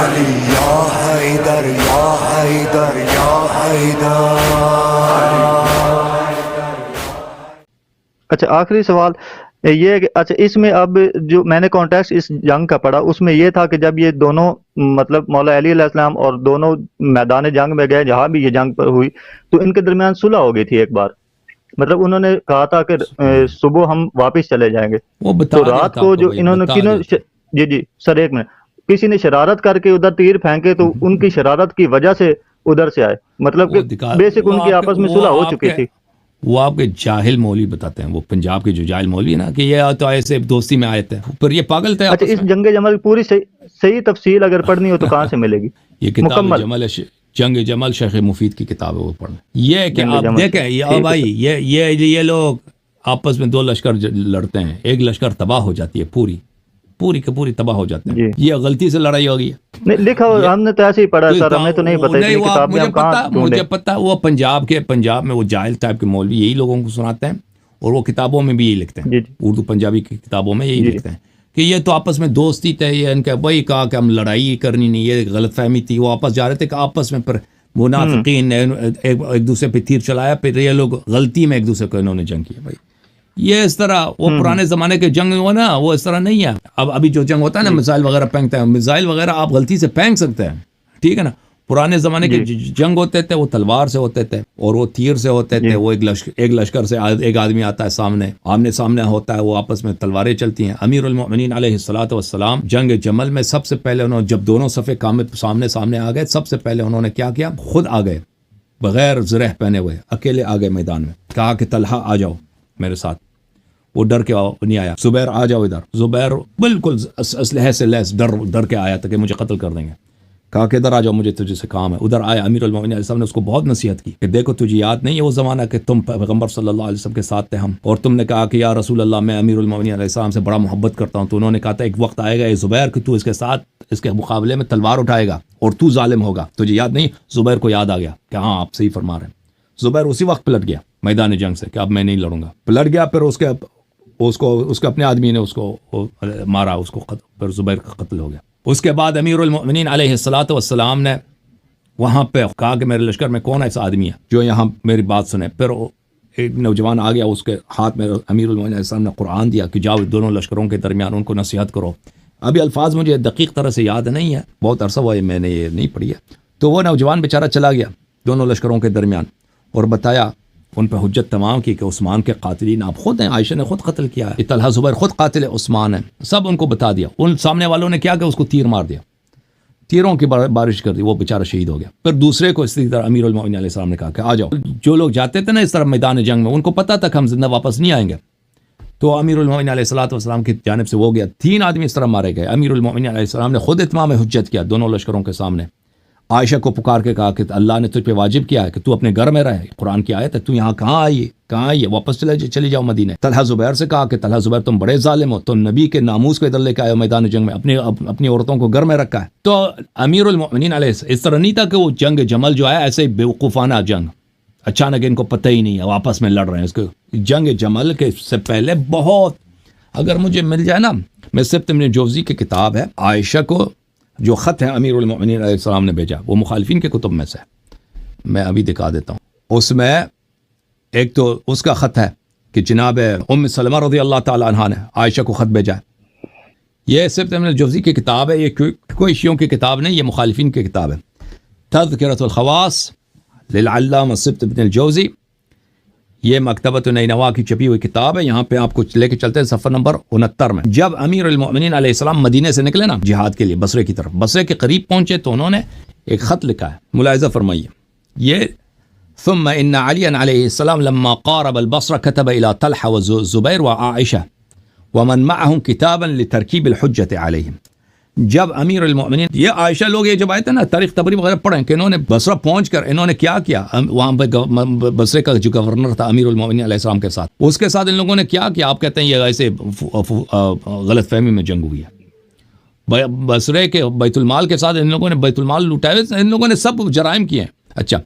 علی یا حیدر یا حیدر یا حیدر۔ اچھا آخری سوال یہ ہے کہ اچھا اس میں اب جو میں نے کانٹیکسٹ اس جنگ کا پڑھا اس میں یہ تھا کہ جب یہ دونوں مطلب مولا علی علیہ السلام اور دونوں میدان جنگ میں گئے جہاں بھی یہ جنگ پر ہوئی تو ان کے درمیان صلح ہو گئی تھی ایک بار، مطلب انہوں نے کہا تھا کہ صبح ہم واپس چلے جائیں گے، تو رات کو جو انہوں نے جی سر ایک منٹ، کسی نے شرارت کر کے ادھر تیر پھینکے تو ان کی شرارت کی وجہ سے ادھر سے آئے، مطلب کہ بیسک ان کی آپس میں صلح ہو چکی تھی۔ وہ آپ کے جاہل مولوی بتاتے ہیں، وہ پنجاب کے جو جاہل مولوی ہے نا کہ یہ تو ایسے دوستی میں آئے تھے، پر یہ پاگل تھے۔ اچھا اس جنگ جمل کی پوری صحیح تفصیل اگر پڑھنی ہو تو کہاں سے ملے گی؟ یہ کتاب جمل جنگ جمل شیخ مفید کی کتاب ہے، وہ پڑھیں۔ یہ کہ آپ دیکھیں یہ بھائی یہ لوگ آپس میں دو لشکر لڑتے ہیں، ایک لشکر تباہ ہو جاتی ہے، پوری کی پوری تباہ ہو جاتے ہیں، یہ غلطی سے لڑائی ہو گئی ہے۔ لکھا ہم نے تو ایسے ہی پڑھا سر، ہمیں تو نہیں پتہ۔ مجھے پتا وہ پنجاب میں وہ جاہل ٹائپ کے مولوی یہی لوگوں کو سناتے ہیں، اور وہ کتابوں میں بھی یہی لکھتے ہیں، اردو پنجابی کی کتابوں میں یہی لکھتے ہیں کہ یہ تو آپس میں دوستی تھے، یہ ان کا وہی کہا کہ ہم لڑائی کرنی نہیں، یہ غلط فہمی تھی، وہ آپس جا رہے تھے کہ آپس میں پر منافقین نے ایک دوسرے پہ تیر چلایا، پھر یہ لوگ غلطی میں ایک دوسرے کو انہوں نے جنگ کیا۔ بھائی یہ اس طرح وہ پرانے زمانے کے جنگ ہو نا، وہ اس طرح نہیں ہے۔ ابھی جو جنگ ہوتا ہے نا، میزائل وغیرہ پھینکتے ہیں، میزائل وغیرہ آپ غلطی سے پھینک سکتے ہیں، ٹھیک ہے نا۔ پرانے زمانے کے جنگ ہوتے تھے وہ تلوار سے ہوتے تھے اور وہ تیر سے ہوتے تھے، وہ ایک لشکر سے ایک آدمی آتا ہے سامنے، آمنے سامنے ہوتا ہے، وہ آپس میں تلواریں چلتی ہیں۔ امیر المؤمنین علیہ الصلوۃ والسلام جنگ جمل میں سب سے پہلے انہوں جب دونوں صفے سامنے آ گئے، سب سے پہلے انہوں نے کیا کیا؟ خود آ گئے، بغیر زرہ پہنے ہوئے، اکیلے آ گئے میدان میں، کہا کہ طلحہ آ جاؤ میرے ساتھ۔ وہ ڈر کے نہیں آیا، زبیر آ جاؤ ادھر۔ زبیر بالکل اسلحے سے لیس ڈر کے آیا تھا کہ مجھے قتل کر دیں گے۔ کہا کہ ادھر آ جاؤ، مجھے تجھے سے کام ہے۔ ادھر آیا، امیر المؤمنین علیہ السلام نے اس کو بہت نصیحت کی کہ دیکھو تجھے یاد نہیں ہے وہ زمانہ کہ تم پیغمبر صلی اللہ علیہ وسلم کے ساتھ تھے ہم، اور تم نے کہا کہ یا رسول اللہ میں امیر المؤمنین علیہ السلام سے بڑا محبت کرتا ہوں، تو انہوں نے کہا تھا ایک وقت آئے گا اے زبیر کہ تو اس کے ساتھ اس کے مقابلے میں تلوار اٹھائے گا اور تو ظالم ہوگا، تجھے یاد نہیں؟ زبیر کو یاد آ گیا کہ ہاں آپ صحیح فرما رہے ہیں۔ زبیر اسی وقت پلٹ گیا میدان جنگ سے کہ اب میں نہیں لڑوں گا، پلٹ گیا۔ پھر اس کے اپنے آدمی نے اس کو مارا، اس کو پھر زبیر کا قتل ہو گیا۔ اس کے بعد امیر المؤمنین علیہ الصلوۃ والسلام نے وہاں پہ کہا کہ میرے لشکر میں کون ایسا آدمی ہے جو یہاں میری بات سنے۔ پھر ایک نوجوان آ گیا، اس کے ہاتھ میں امیر المؤمنین علیہ السلام نے قرآن دیا کہ جاؤ دونوں لشکروں کے درمیان ان کو نصیحت کرو۔ ابھی الفاظ مجھے دقیق طرح سے یاد نہیں ہے، بہت عرصہ ہوا ہے میں نے یہ نہیں پڑھی ہے۔ تو وہ نوجوان بیچارہ چلا گیا دونوں لشکروں کے درمیان اور بتایا، ان پہ حجت تمام کی کہ عثمان کے قاتلین آپ خود ہیں، عائشہ نے خود قتل کیا ہے، طلحہ زبیر خود قاتل عثمان ہیں، سب ان کو بتا دیا۔ ان سامنے والوں نے کیا کہ اس کو تیر مار دیا، تیروں کی بارش کر دی، وہ بیچارہ شہید ہو گیا۔ پھر دوسرے کو اسی طرح امیر المؤمنین علیہ السلام نے کہا کہ آ جاؤ۔ جو لوگ جاتے تھے نا اس طرح میدان جنگ میں، ان کو پتا تھا کہ ہم زندہ واپس نہیں آئیں گے، تو امیر المؤمنین علیہ الصلوۃ والسلام کی جانب سے وہ گیا، 3 آدمی اس طرح مارے گئے۔ امیر المؤمنین علیہ السلام نے خود اتمام حجت کیا دونوں لشکروں کے سامنے، عائشہ کو پکار کے کہا کہ اللہ نے تجھ پہ واجب کیا ہے کہ تو اپنے گھر میں رہے، قرآن کی آیت ہے، تو یہاں کہاں آئی ہے، واپس چلی جاؤ مدینے۔ طلحہ زبیر سے کہا کہ طلحہ زبیر تم بڑے ظالم ہو، تم نبی کے ناموس کو ادھر لے کے آئے ہو میدان جنگ میں، اپنی عورتوں کو گھر میں رکھا ہے۔ تو امیر المؤمنین علیہ اس طرح نہیں تھا کہ وہ جنگ جمل جو ہے ایسے بیوقوفانہ جنگ، اچانک ان کو پتہ ہی نہیں ہے آپس میں لڑ رہے ہیں۔ اس کو جنگ جمل کے سے پہلے بہت، اگر مجھے مل جائے نا، میں سبت ابن جوزی کی کتاب ہے، عائشہ کو جو خط ہے امیر المؤمنین علیہ السلام نے بھیجا، وہ مخالفین کے کتب میں سے، میں ابھی دکھا دیتا ہوں۔ اس میں ایک تو اس کا خط ہے کہ جناب ام سلمہ رضی اللہ تعالی عنہا نے عائشہ کو خط بھیجا ہے۔ یہ سبت ابن جوزی کی کتاب ہے، یہ کوئی شیعوں کی کتاب نہیں، یہ مخالفین کی کتاب ہے۔ تذکرۃ الخواص للعلامہ سبت ابن الجوزی، یہ مکتبۃ نینوا کی چھپی ہوئی کتاب ہے۔ یہاں پہ آپ کو لے کے چلتے ہیں صفحہ نمبر 69 میں۔ جب امیر المؤمنین علیہ السلام مدینے سے نکلے نا جہاد کے لیے بصرے کی طرف، بصرے کے قریب پہنچے تو انہوں نے ایک خط لکھا ہے، ملاحظہ فرمائیے یہ ثم ان علی علیہ السلام لما قارب البصرہ كتب الى طلحہ وزبیر وعائشہ ومن معهم كتابا لترکیب الحجۃ علیہم۔ جب امیر المؤمنین، یہ عائشہ لوگ یہ جب آئے تھے نا، تاریخ تبری وغیرہ پڑھیں کہ انہوں نے بصرہ پہنچ کر انہوں نے کیا کیا، وہاں پہ بصرے کا جو گورنر تھا امیر المؤمنین علیہ السلام کے ساتھ، اس کے ساتھ ان لوگوں نے کیا کیا، آپ کہتے ہیں یہ ایسے غلط فہمی میں جنگ ہوئی ہے۔ بصرے کے بیت المال کے ساتھ ان لوگوں نے بیت المال لوٹائے، ان لوگوں نے سب جرائم کیے ہیں۔ اچھا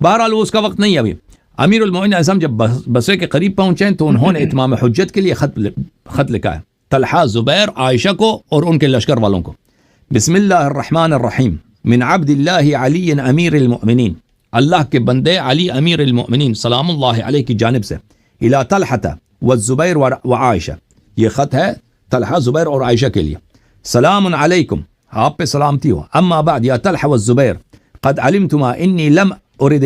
بہرحال وہ اس کا وقت نہیں ہے ابھی۔ امیر المؤمنین علیہ السلام جب بصرے کے قریب پہنچے تو انہوں نے اتمام حجت کے لیے خط لکھا ہے طلحہ زبیر عائشہ کو اور ان کے لشکر والوں کو بسم اللہ الرحمن الرحیم من عبد اللہ علی امیر المؤمنین، اللہ کے بندے علی امیر المؤمنین سلام اللہ علیہ کی جانب سے، الی طلحہ والزبیر وعائشہ، یہ خط ہے طلحہ، زبیر اور عائشہ کے لیے، سلام علیکم، آپ پہ سلامتی ہو، اما بعد یا طلحہ والزبیر قد علمتما انی لم ارد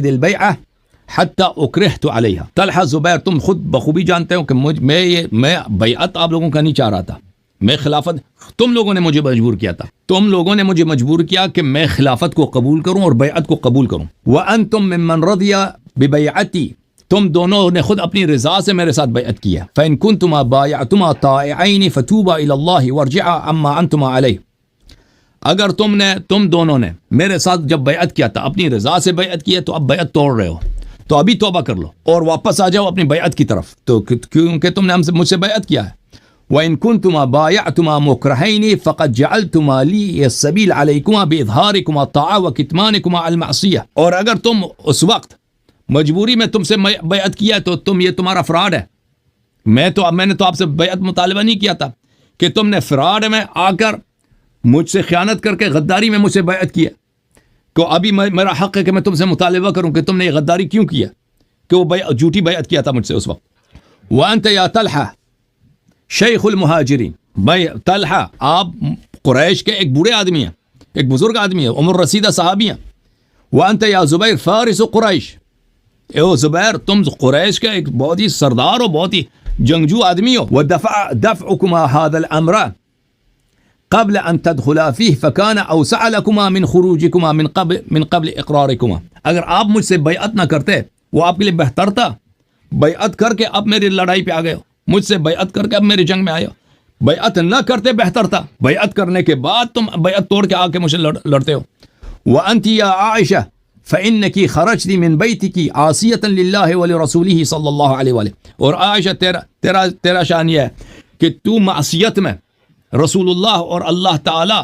البیعہ حتی اکرہت علیہا۔ طلحہ زبیر تم خود بخوبی جانتے ہو کہ میں بیعت آپ لوگوں کا نہیں چاہ رہا تھا، میں خلافت، تم لوگوں نے مجھے مجبور کیا تھا، تم لوگوں نے مجھے مجبور کیا کہ میں خلافت کو قبول کروں اور بیعت کو قبول کروں۔ وانتم ممن رضی ببیعتی، تم دونوں نے خود اپنی رضا سے میرے ساتھ بیعت کی ہے۔ فإن كنتما بايعتما طائعین فتوبا إلى الله وارجعا عما انتما علیہ، اگر تم دونوں نے میرے ساتھ جب بیعت کیا تھا، اپنی رضا سے بیعت کی ہے، تو اب بیعت توڑ رہے ہو، تو ابھی توبہ کر لو اور واپس آ جاؤ اپنی بیعت کی طرف، تو کیونکہ تم نے مجھ سے بیعت کیا ہے۔ وَإِن كُنتُمَا بَايَعْتُمَا مُكْرَهَيْنِ فَقَدْ جَعَلْتُمَا لِي السَّبِيلَ عَلَيْكُمَا بِإِظْهَارِكُمَا الطَّاعَةَ وَكِتْمَانِكُمَا الْمَعْصِيَةَ، اور اگر تم اس وقت مجبوری میں تم سے بیعت کیا ہے تو یہ تمہارا فراڈ ہے، میں نے تو آپ سے بیعت مطالبہ نہیں کیا تھا کہ تم نے فراڈ میں آ کر مجھ سے خیانت کر کے غداری میں مجھ سے بیعت کیا، کہ ابھی میرا حق ہے کہ میں تم سے مطالبہ کروں کہ تم نے یہ غداری کیوں کیا، کہ وہ جھوٹی بیعت کیا تھا مجھ سے اس وقت۔ وَأَنْتَ يَا طَلْحَةُ شیخ المہاجرین، بھائی طلحہ آپ قریش کے ایک بوڑھے آدمی ہیں، ایک بزرگ آدمی ہیں، عمر رسیدہ صحابی ہیں۔ وَأَنْتَ يَا زبیر فارس قریش، اے زبیر تم قریش کا ایک بہت ہی سردار ہو، بہت ہی جنگجو آدمی ہو۔ وَدَفْعُكُمَا هَذَا الْأَمْرَ قبل ان تدخلا فیہ فکان اوسع لکما من خروجکما من قبل اقرارکما، اگر آپ مجھ سے بیعت نہ کرتے وہ آپ کے لیے بہتر تھا، بیعت کر کے اب میری لڑائی پہ آ گئے ہو، مجھ سے بیعت کر کے اب میری جنگ میں آئے ہو، بیعت نہ کرتے بہتر تھا، بیعت کرنے کے بعد تم بیعت توڑ کے آ کے مجھ سے لڑتے ہو۔ وانت یا عائشہ فانکی خرجت من بیتک عاصیۃ للہ ولرسولہ صلی اللہ علیہ وآلہ، اور عائشہ تیرا شان یہ ہے کہ تو معصیت میں رسول اللہ اور اللہ تعالی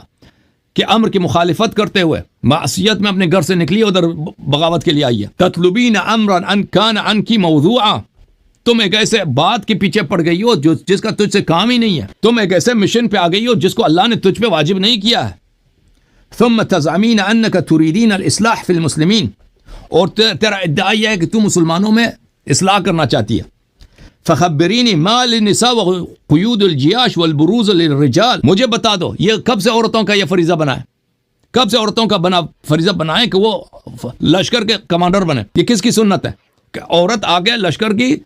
کے امر کی مخالفت کرتے ہوئے معصیت میں اپنے گھر سے نکلی، ادھر بغاوت کے لیے آئی ہے۔ تطلبین امرا ان کان عنکی موضوعا، تم ایک ایسے بات کے پیچھے پڑ گئی ہو جس کا تجھ سے کام ہی نہیں ہے، تم ایک ایسے مشن پہ آ گئی ہو جس کو اللہ نے تجھ پہ واجب نہیں کیا ہے۔ ثم تزعمین انک تريدین الاصلاح فی المسلمین، اور تیرا ادعا یہ ہے کہ تو مسلمانوں میں اصلاح کرنا چاہتی ہے۔ فخبرینی ما للنساء وقیود الجیاش والبروز للرجال، مجھے بتا دو یہ کب سے عورتوں کا یہ فریضہ بنا ہے، کب سے عورتوں کا فریضہ بنا ہے کہ وہ لشکر کے کمانڈر بنے، یہ کس کی سنت ہے کہ عورت آگے لشکر کی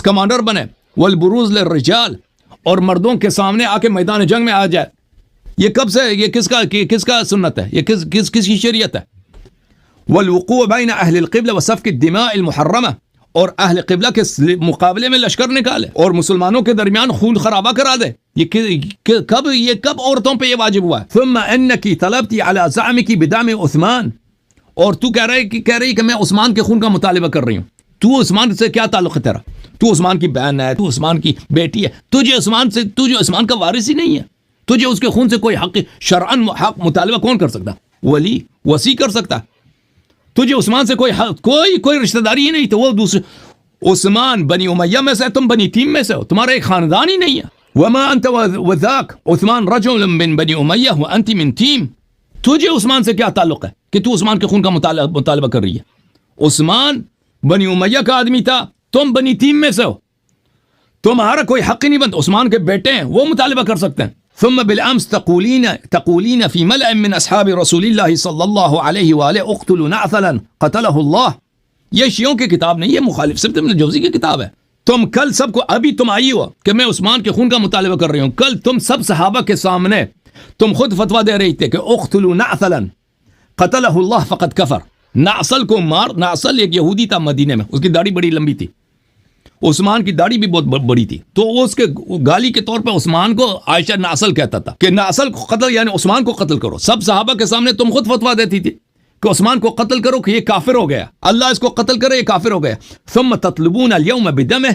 کمانڈر بنے، والبروز للرجال، اور مردوں کے سامنے آ کے میدان جنگ میں آ جائے، یہ کب سے، یہ کس کا سنت ہے، یہ کس کی شریعت ہے۔ والوقوع بین اہل القبلہ وسفک الدماء المحرمہ، اور اہل قبلہ کے مقابلے میں لشکر نکالے اور مسلمانوں کے درمیان خون خرابہ کرا دے، یہ کب عورتوں پہ یہ واجب ہوا ہے۔ ثم انکی طلبتی علی زعمکی بدعم عثمان، اور تو کہہ رہی کہ میں عثمان کے خون کا مطالبہ کر رہی ہوں، تو عثمان سے کیا تعلق ہے تیرا، تو عثمان کی بہن ہے، تو عثمان کی بیٹی ہے، تجھے عثمان کا وارث ہی نہیں ہے، تجھے اس کے خون سے کوئی حق شرعن حق مطالبہ کون کر سکتا، ولی وصی کر سکتا، تجھے عثمان سے کوئی رشتہ داری ہی نہیں، تو وہ دوسرے عثمان بنی امیہ میں سے، تم بنی تیم میں سے ہو، تمہارا ایک خاندان ہی نہیں ہے۔ وما انت وذاک عثمان رجل من بنی امیہ وانت من تیم، تجھے عثمان سے کیا تعلق ہے کہ تو عثمان کے خون کا مطالبہ کر رہی ہے، عثمان بنی امیہ کا آدمی تھا، تم بنی تیم میں سے ہو، تمہارا کوئی حق ہی نہیں بنتا، عثمان کے بیٹے ہیں وہ مطالبہ کر سکتے ہیں۔ ثم بالامس تقولین فی ملأ من اصحاب رسول اللہ صلی اللہ علیہ وآلہ اقتلوا نعثلا قتلہ اللہ، یہ شیعوں کی کتاب نہیں، یہ مخالف صرف ابن جوزی کی کتاب ہے۔ تم کل سب کو، ابھی تم آئی ہو کہ میں عثمان کے خون کا مطالبہ کر رہی ہوں، کل تم سب صحابہ کے سامنے تم خود فتویٰ دے رہی تھے کہ اقتلوا نعثلا قتلہ اللہ فقد کفر، نعسل کو مار، نعسل ایک یہودی تھا مدینے میں، اس کی داڑھی بڑی لمبی تھی، عثمان کی داڑھی بھی بہت بڑی تھی، تو اس کے گالی کے طور پہ عثمان کو عائشہ نعسل کہتا تھا کہ نعسل کو قتل، یعنی عثمان کو قتل کرو، سب صحابہ کے سامنے تم خود فتویٰ دیتی تھی کہ عثمان کو قتل کرو کہ یہ کافر ہو گیا، اللہ اس کو قتل کرے یہ کافر ہو گیا۔ ثم تطلبون اليوم بدمه،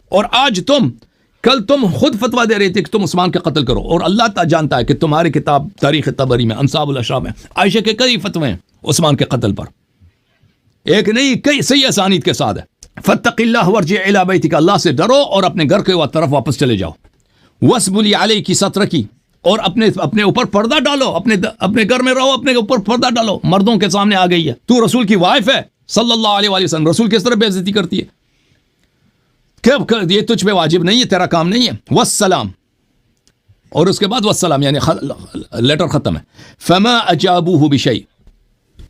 اور آج کل تم خود فتویٰ دے رہی تھی کہ تم عثمان کا قتل کرو، اور اللہ تعالیٰ جانتا ہے کہ تمہاری کتاب تاریخ طبری میں انصاب الاشراف میں عائشہ کے کئی فتوے ہیں عثمان کے قتل پر، ایک نہیں کئی صحیح اسانید کے ساتھ ہے۔ فاتق اللہ وارجع الی بیتک، اللہ سے ڈرو اور اپنے گھر کے طرف واپس چلے جاؤ۔ وَاسْبُلِي عَلَيْكِ سَتْرَكِ، اور اپنے اوپر پردہ ڈالو، اپنے گھر میں رہو، اپنے اوپر پردہ ڈالو، مردوں کے سامنے آ گئی ہے، تو رسول کی وائف ہے صلی اللہ علیہ وآلہ وسلم، رسول کس طرح بے عزتی کرتی ہے، یہ تجھ پہ واجب نہیں ہے، تیرا کام نہیں ہے. والسلام، اور اس کے بعد والسلام یعنی لیٹر ختم ہے. فما اجابوہ بشیء،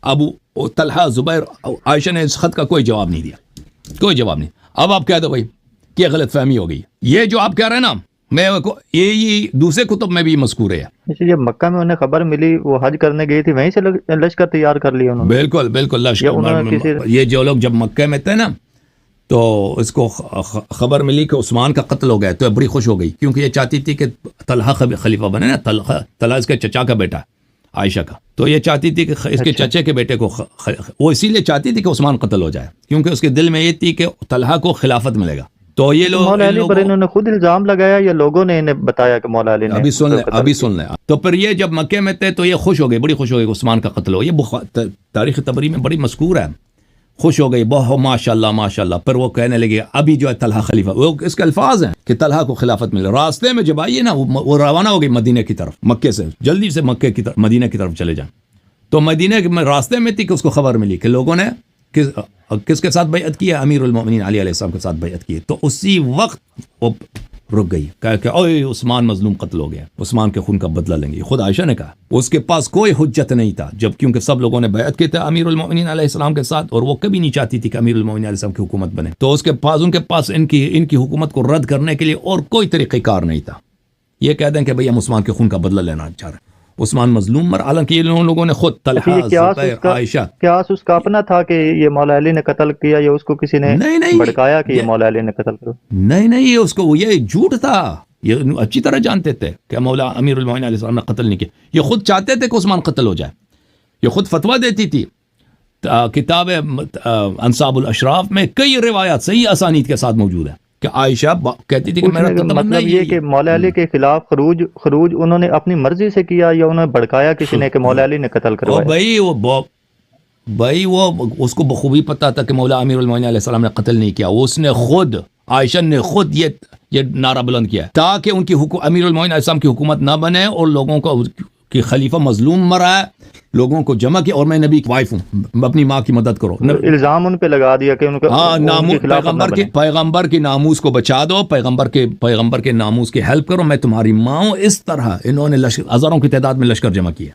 ابو طلحہ، زبیر، عائشہ نے اس خط کا کوئی جواب نہیں دیا، کوئی جواب نہیں. اب آپ کہہ دو بھائی کہ غلط فہمی ہو گئی، یہ جو آپ کہہ رہے ہیں نا، میں یہ دوسرے کتب میں بھی مذکور ہے. جب مکہ میں انہیں خبر ملی وہ حج کرنے گئی تھی، وہیں سے لشکر تیار کر لیا انہوں نے. بالکل بالکل لشکر. یہ جو لوگ جب مکہ میں تھے نا تو اس کو خبر ملی کہ عثمان کا قتل ہو گیا تو بڑی خوش ہو گئی، کیونکہ یہ چاہتی تھی کہ طلحہ خلیفہ بنے نا. طلحہ اس کے چچا کا بیٹا عائشہ کا، تو یہ چاہتی تھی کہ اس کے چچے کے بیٹے کو وہ اسی لیے چاہتی تھی کہ عثمان قتل ہو جائے، کیونکہ اس کے دل میں یہ تھی کہ طلحہ کو خلافت ملے گا. تو یہ لوگ مولا علی پر انہوں نے خود الزام لگایا یا لوگوں نے انہیں بتایا کہ مولا علی نے؟ ابھی سن لیں. تو پھر یہ جب مکے میں تھے تو یہ خوش ہو گئی، بڑی خوش ہو گئی کہ عثمان کا قتل ہو. یہ تاریخ طبری میں بڑی مذکور ہے. خوش ہو گئی بہت، ماشاء اللہ ماشاء اللہ. پھر وہ کہنے لگے ابھی جو ہے طلحہ خلیفہ، وہ اس کے الفاظ ہیں کہ طلحہ کو خلافت ملے. راستے میں جب آئیے نا وہ روانہ ہو گئی مدینہ کی طرف، مکے سے جلدی سے مکے کی طرف مدینہ کی طرف چلے جائیں. تو مدینہ میں راستے میں تھی کہ اس کو خبر ملی کہ لوگوں نے کس کے ساتھ بیعت کی ہے، امیر المومنین علی علیہ السلام کے ساتھ بیعت کی ہے. تو اسی وقت وہ رک گئی، کہا کہ اوے عثمان مظلوم قتل ہو گیا، عثمان کے خون کا بدلہ لیں گے. خود عائشہ نے کہا، اس کے پاس کوئی حجت نہیں تھا جب، کیونکہ سب لوگوں نے بیعت کی تھے امیر المومنین علیہ السلام کے ساتھ، اور وہ کبھی نہیں چاہتی تھی کہ امیر المومنین علیہ السلام کی حکومت بنے. تو ان کے پاس ان کی حکومت کو رد کرنے کے لیے اور کوئی طریقہ کار نہیں تھا. یہ کہہ دیں کہ بھئی ہم عثمان کے خون کا بدلہ لینا چاہ رہے ہیں، عثمان مظلوم مر. حالانکہ یہ لوگوں نے خود طلحہ، زبیر، عائشہ، قیاس اس کا اپنا تھا کہ یہ مولا علی نے قتل کیا یا اس کو کسی نے بھڑکایا کہ یہ مولا علی نے قتل کیا؟ نہیں اس کو یہ جھوٹ تھا. یہ اچھی طرح جانتے تھے کہ مولا امیر المومنین علیہ السلام نے قتل نہیں کیا. یہ خود چاہتے تھے کہ عثمان قتل ہو جائے. یہ خود فتویٰ دیتی تھی. کتاب انصاب الاشراف میں کئی روایات صحیح اسانید کے ساتھ موجود ہیں کہ عائشہ کہتی تھی کہ میرا مطلب یہ کہ مولا علی کے خلاف خروج انہوں نے اپنی مرضی سے کیا یا انہوں نے بھڑکایا کسی نے کہ مولا علی نے قتل کروایا؟ بھائی وہ اس کو بخوبی پتا تھا کہ مولا امیر المومنین علیہ السلام نے قتل نہیں کیا. اس نے خود، عائشہ نے خود یہ نعرہ بلند کیا تاکہ ان کی امیر المومنین علیہ السلام کی حکومت نہ بنے اور لوگوں کو کہ خلیفہ مظلوم مرا ہے، لوگوں کو جمع کیا اور میں نبی کی وائف ہوں، اپنی ماں کی مدد کرو. الزام ان پہ لگا دیا کہ ان کا پیغمبر کے ناموس کو بچا دو، پیغمبر کے ناموس کی ہیلپ کرو، میں تمہاری ماں ہوں. اس طرح انہوں نے ہزاروں کی تعداد میں لشکر جمع کیا.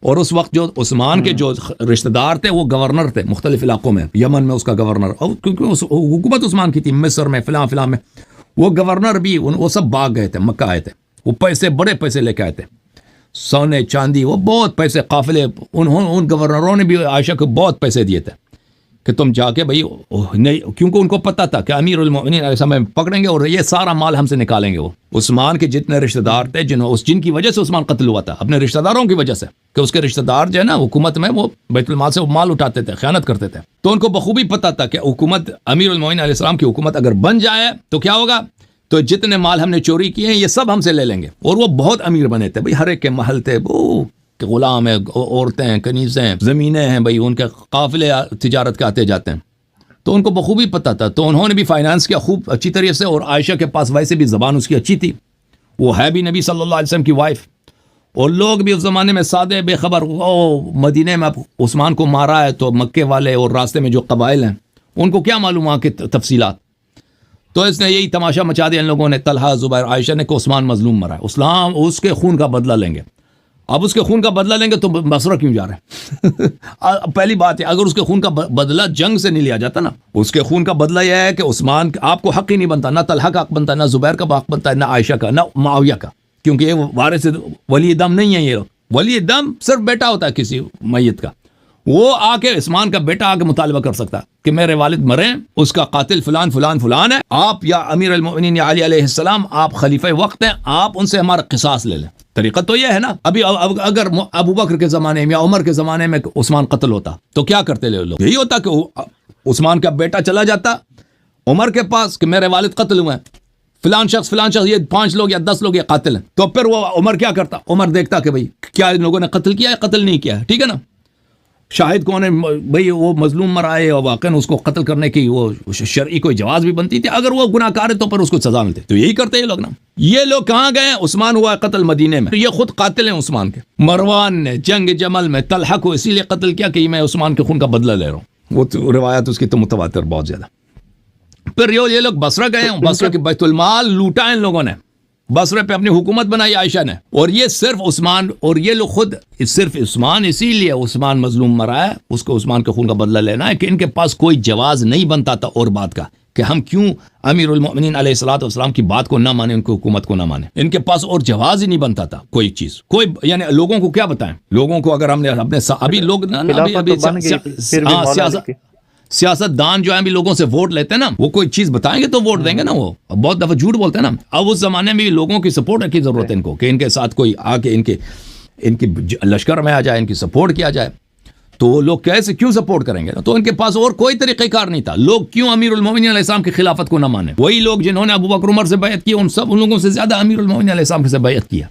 اور اس وقت جو عثمان کے جو رشتہ دار تھے وہ گورنر تھے مختلف علاقوں میں، یمن میں اس کا گورنر، اور کیونکہ حکومت عثمان کی تھی، مصر میں فلاں میں، وہ گورنر بھی وہ سب بھاگ گئے تھے، مکہ آئے تھے. وہ پیسے، بڑے پیسے لے کے آئے تھے، سونے چاندی، وہ بہت پیسے، قافلے. ان گورنروں نے بھی عائشہ کو بہت پیسے دیے تھے کہ تم جا کے بھائی نہیں، کیونکہ ان کو پتا تھا کہ امیر المومنین علیہ السلام پکڑیں گے اور یہ سارا مال ہم سے نکالیں گے. وہ عثمان کے جتنے رشتہ دار تھے جن کی وجہ سے عثمان قتل ہوا تھا، اپنے رشتہ داروں کی وجہ سے، کہ اس کے رشتہ دار جو ہے نا حکومت میں وہ بیت المال سے وہ مال اٹھاتے تھے، خیانت کرتے تھے. تو ان کو بخوبی پتا تھا کہ حکومت امیر المومنین علیہ السلام کی حکومت اگر بن جائے تو کیا ہوگا، تو جتنے مال ہم نے چوری کیے ہیں یہ سب ہم سے لے لیں گے. اور وہ بہت امیر بنے تھے بھائی، ہر ایک کے محل تھے، کہ غلام ہیں، عورتیں ہیں، کنیزیں، زمینیں ہیں بھائی، ان کے قافلے تجارت کے آتے جاتے ہیں. تو ان کو بخوبی پتا تھا. تو انہوں نے بھی فائنانس کیا خوب اچھی طریقے سے. اور عائشہ کے پاس ویسے بھی زبان اس کی اچھی تھی، وہ ہے بھی نبی صلی اللہ علیہ وسلم کی وائف. اور لوگ بھی اس زمانے میں سادے بے خبر، مدینے میں عثمان کو مارا ہے تو مکے والے اور راستے میں جو قبائل ہیں ان کو کیا معلوم وہاں کی تفصیلات. تو اس نے یہی تماشا مچا دیا ان لوگوں نے، طلحہ، زبیر، عائشہ نے، کہ عثمان مظلوم مرا ہے، اسلام اس کے خون کا بدلہ لیں گے. اب اس کے خون کا بدلہ لیں گے تو بصرہ کیوں جا رہے ہیں؟ پہلی بات ہے، اگر اس کے خون کا بدلہ جنگ سے نہیں لیا جاتا نا، اس کے خون کا بدلہ یہ ہے کہ عثمان آپ کو حق ہی نہیں بنتا، نہ طلحہ کا حق بنتا ہے، نہ زبیر کا حق بنتا ہے، نہ عائشہ کا، نہ معاویہ کا، کیونکہ یہ وارث ولی دم نہیں ہے. یہ ولی دم صرف بیٹا ہوتا ہے کسی میت کا. وہ آ کے عثمان کا بیٹا آ کے مطالبہ کر سکتا کہ میرے والد مرے، اس کا قاتل فلان فلان فلان ہے، آپ یا امیر المومنین یا علی علیہ السلام، آپ خلیفہ وقت ہیں، آپ ان سے ہمارا قصاص لے لیں. طریقہ تو یہ ہے نا. ابھی اگر ابو بکر کے زمانے میں یا عمر کے زمانے میں عثمان قتل ہوتا تو کیا کرتے لوگ؟ یہی ہوتا کہ عثمان کا بیٹا چلا جاتا عمر کے پاس کہ میرے والد قتل ہوئے ہیں، فلان شخص یہ 5 لوگ یا 10 لوگ یہ قاتل ہیں. تو پھر وہ عمر کیا کرتا؟ عمر دیکھتا کہ بھئی کیا ان لوگوں نے قتل کیا ہے، قتل نہیں کیا ہے، ٹھیک ہے نا. شاہد کون ہے بھائی؟ وہ مظلوم مرا ہے اور واقعاً اس کو قتل کرنے کی وہ شرعی کوئی جواز بھی بنتی تھی. اگر وہ گناہ کار ہے تو پھر اس کو سزا ملتی. تو یہی کرتے ہیں لوگ نا. یہ لوگ کہاں گئے؟ عثمان ہوا قتل مدینے میں. یہ خود قاتل ہیں عثمان کے. مروان نے جنگ جمل میں طلحہ کو اسی لیے قتل کیا کہ میں عثمان کے خون کا بدلہ لے رہا ہوں. وہ تو روایت اس کی تو متواتر بہت زیادہ. پھر یہ لوگ بصرہ گئے ہیں. بصرہ کے بیت المال لوٹا ان لوگوں نے. بصرے پہ اپنی حکومت بنائی عائشہ نے. اور یہ صرف عثمان، اور یہ لوگ خود صرف عثمان، اسی لیے عثمان مظلوم مرا ہے، اس کو عثمان کے خون کا بدلہ لینا ہے کہ ان کے پاس کوئی جواز نہیں بنتا تھا اور بات کا کہ ہم کیوں امیر المؤمنین علیہ الصلوۃ والسلام کی بات کو نہ مانیں، ان کی حکومت کو نہ مانیں. ان کے پاس اور جواز ہی نہیں بنتا تھا کوئی چیز. کوئی یعنی لوگوں کو کیا بتائیں؟ لوگوں کو اگر ہم نے اپنے ابھی لوگ سیاست دان جو ہیں بھی لوگوں سے ووٹ لیتے ہیں نا، وہ کوئی چیز بتائیں گے تو ووٹ دیں گے نا. وہ بہت دفعہ جھوٹ بولتے ہیں نا. اب اس زمانے میں بھی لوگوں کی سپورٹ کی ضرورت ہے ان کو، کہ ان کے ساتھ کوئی آ کے ان کی لشکر میں آ جائے، ان کی سپورٹ کیا جائے. تو وہ لوگ کیسے کیوں سپورٹ کریں گے؟ تو ان کے پاس اور کوئی طریقہ کار نہیں تھا. لوگ کیوں امیر المومنین علیہ السلام کی خلافت کو نہ مانے؟ وہی لوگ جنہوں نے ابو بکر عمر سے بیعت کی، ان لوگوں سے زیادہ امیر المومنین علیہ السلام سے بیعت کیا.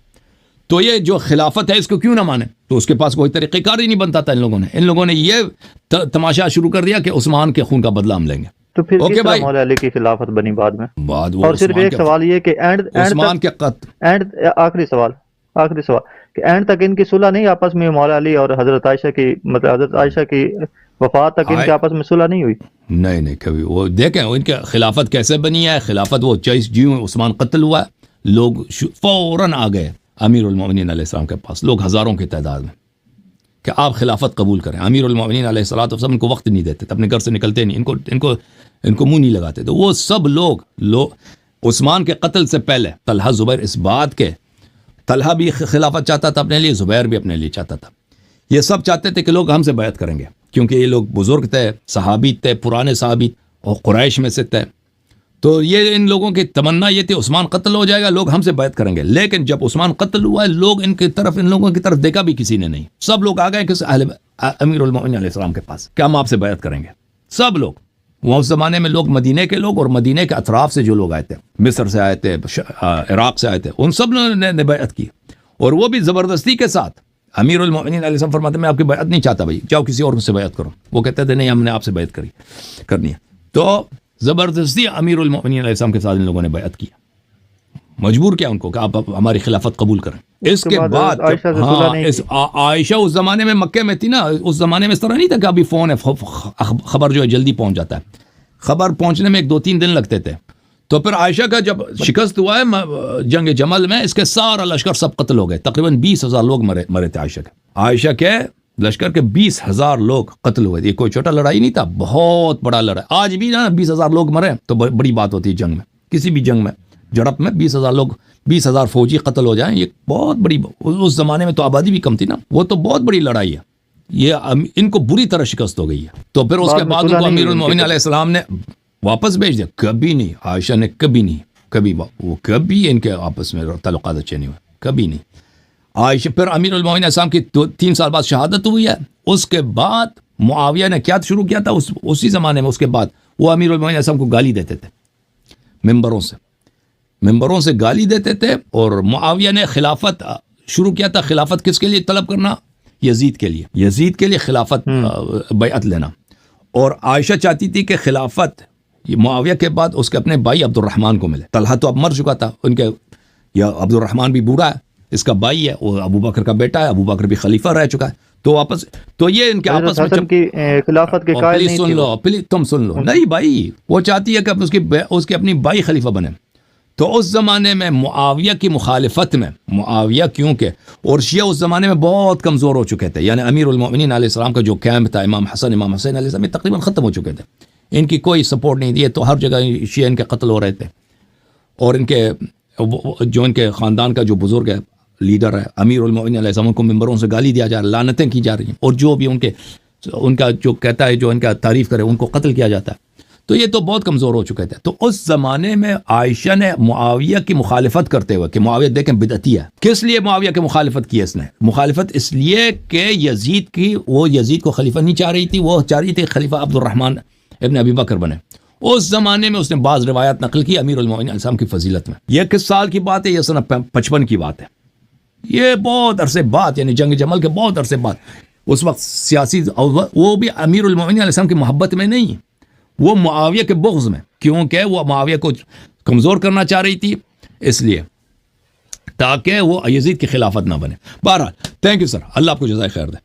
تو یہ جو خلافت ہے اس کو کیوں نہ مانے؟ تو اس کے پاس کوئی طریقہ کار ہی نہیں بنتا تھا. ان لوگوں نے یہ تماشا شروع کر دیا کہ عثمان کے خون کا بدلہ ہم لیں گے. تو پھر کس طرح مولا علی کی خلافت بنی بعد میں؟ اور صرف ایک سوال یہ کہ عثمان کے قتل، آخری سوال کہ اینڈ تک ان کی صلح نہیں آپس میں؟ مولا علی اور حضرت عائشہ کی، مطلب حضرت عائشہ کی وفات تک ان کے آپس میں صلح نہیں ہوئی؟ نہیں کبھی. وہ دیکھیں ان کی خلافت کیسے بنی ہے. خلافت وہ جیوں عثمان قتل ہوا ہے، لوگ فوراً آ گئے امیر المومنین علیہ السلام کے پاس، لوگ ہزاروں کی تعداد میں، کہ آپ خلافت قبول کریں. امیر المومنین علیہ الصلوۃ والسلام ان کو وقت نہیں دیتے تھے، اپنے گھر سے نکلتے نہیں، ان کو منہ نہیں لگاتے. تو وہ سب لوگ عثمان کے قتل سے پہلے طلحہ زبیر، اس بات کے طلحہ بھی خلافت چاہتا تھا اپنے لیے، زبیر بھی اپنے لیے چاہتا تھا. یہ سب چاہتے تھے کہ لوگ ہم سے بیعت کریں گے، کیونکہ یہ لوگ بزرگ تھے، صحابی تھے، پرانے صحابی اور قریش میں سے تھے. تو یہ ان لوگوں کی تمنا یہ تھی عثمان قتل ہو جائے گا، لوگ ہم سے بیعت کریں گے. لیکن جب عثمان قتل ہوا ہے، لوگ ان لوگوں کی طرف دیکھا بھی کسی نے نہیں. سب لوگ آ گئے کہ امیر المومنین علیہ السلام کے پاس کہ ہم آپ سے بیعت کریں گے. سب لوگ، وہ اس زمانے میں لوگ مدینے کے لوگ اور مدینے کے اطراف سے جو لوگ آئے تھے، مصر سے آئے تھے، عراق سے آئے تھے، ان سب نے بیعت کی. اور وہ بھی زبردستی کے ساتھ. امیر المومنین علیہ السلام فرماتے ہیں میں آپ کی بیعت نہیں چاہتا، بھائی جاؤ کسی اور سے بیعت کرو. وہ کہتے تھے نہیں، ہم نے آپ سے بیعت کرنی ہے. تو زبردستی امیر المومنین علیہ السلام کے ساتھ ان لوگوں نے بیعت کیا، مجبور کیا ان کو کہ آپ ہماری خلافت قبول کریں. اس کے بعد عائشہ اس زمانے میں مکے میں تھی نا. اس زمانے میں اس طرح نہیں تھا کہ ابھی فون ہے، خبر جو ہے جلدی پہنچ جاتا ہے. خبر پہنچنے میں 2-3 دن لگتے تھے. تو پھر عائشہ کا جب شکست ہوا ہے جنگ جمل میں، اس کے سارا لشکر سب قتل ہو گئے. تقریباً 20,000 لوگ مرے تھے عائشہ کے لشکر کے 20,000 لوگ قتل ہوئے. یہ کوئی چھوٹا لڑائی نہیں تھا، بہت بڑا لڑائی. آج بھی نا 20,000 لوگ مرے تو بڑی بات ہوتی ہے جنگ میں. کسی بھی جنگ میں جڑپ میں 20,000 فوجی قتل ہو جائیں، یہ بہت بڑی. اس زمانے میں تو آبادی بھی کم تھی نا. وہ تو بہت بڑی لڑائی ہے. یہ ان کو بری طرح شکست ہو گئی ہے. تو پھر اس کے بعد ان کو امیر المومنین علیہ السلام نے واپس بھیج دیا. کبھی نہیں، عائشہ نے کبھی ان کے آپس میں تعلقات اچھے نہیں ہوئے، کبھی نہیں. عائشہ پھر امیر المومنین علیہ السلام کی 3 سال بعد شہادت ہوئی ہے. اس کے بعد معاویہ نے کیا شروع کیا تھا اسی زمانے میں. اس کے بعد وہ امیر المومنین علیہ السلام کو گالی دیتے تھے، ممبروں سے گالی دیتے تھے. اور معاویہ نے خلافت شروع کیا تھا. خلافت کس کے لیے طلب کرنا؟ یزید کے لیے خلافت بیعت لینا. اور عائشہ چاہتی تھی کہ خلافت معاویہ کے بعد اس کے اپنے بھائی عبد الرحمن کو ملے. طلحہ تو اب مر چکا تھا، ان کے یا عبد الرحمن بھی بوڑھا ہے، اس کا بھائی ہے، وہ ابو بکر کا بیٹا ہے، ابو بکر بھی خلیفہ رہ چکا ہے. تو یہ ان کے آپس میں خلافت کے قائل نہیں تھے. تم سن لو نہیں بھائی، وہ چاہتی ہے کہ اس کے اپنی بھائی خلیفہ بنے. تو اس زمانے میں معاویہ کی مخالفت میں، معاویہ کیونکہ اور شیعہ اس زمانے میں بہت کمزور ہو چکے تھے. یعنی امیر المومنین علیہ السلام کا جو کیمپ تھا، امام حسن امام حسین علیہ السلام تقریباً ختم ہو چکے تھے. ان کی کوئی سپورٹ نہیں دی. تو ہر جگہ شیعہ ان کے قتل ہو رہے تھے. اور ان کے جو ان کے خاندان کا جو بزرگ ہے، لیڈر ہے امیر المومنین علیہ السلام کو ممبروں سے گالی دیا جا رہا ہے، لعنتیں کی جا رہی ہیں. اور جو بھی ان کا جو کہتا ہے، جو ان کا تعریف کرے، ان کو قتل کیا جاتا ہے. تو یہ تو بہت کمزور ہو چکے تھے. تو اس زمانے میں عائشہ نے معاویہ کی مخالفت کرتے ہوئے کہ معاویہ دیکھیں بدعتی ہے. کس لیے معاویہ کی مخالفت کی اس نے؟ مخالفت اس لیے کہ وہ یزید کو خلیفہ نہیں چاہ رہی تھی. وہ چاہ رہی تھی خلیفہ عبد الرحمن ابن ابی بکر بنے. اس زمانے میں اس نے بعض روایات نقل کی امیر المومنین علیہ السلام کی فضیلت میں. یہ کس سال کی بات ہے؟ یہ سن 55 کی بات ہے. یہ بہت عرصے بعد، یعنی جنگ جمل کے بہت عرصے بعد. اس وقت سیاسی، وہ بھی امیر المومنین علیہ السلام کی محبت میں نہیں، وہ معاویہ کے بغض میں، کیونکہ وہ معاویہ کو کمزور کرنا چاہ رہی تھی، اس لیے تاکہ وہ یزید کی خلافت نہ بنے. بہرحال تھینک یو سر، اللہ آپ کو جزائے خیر دے.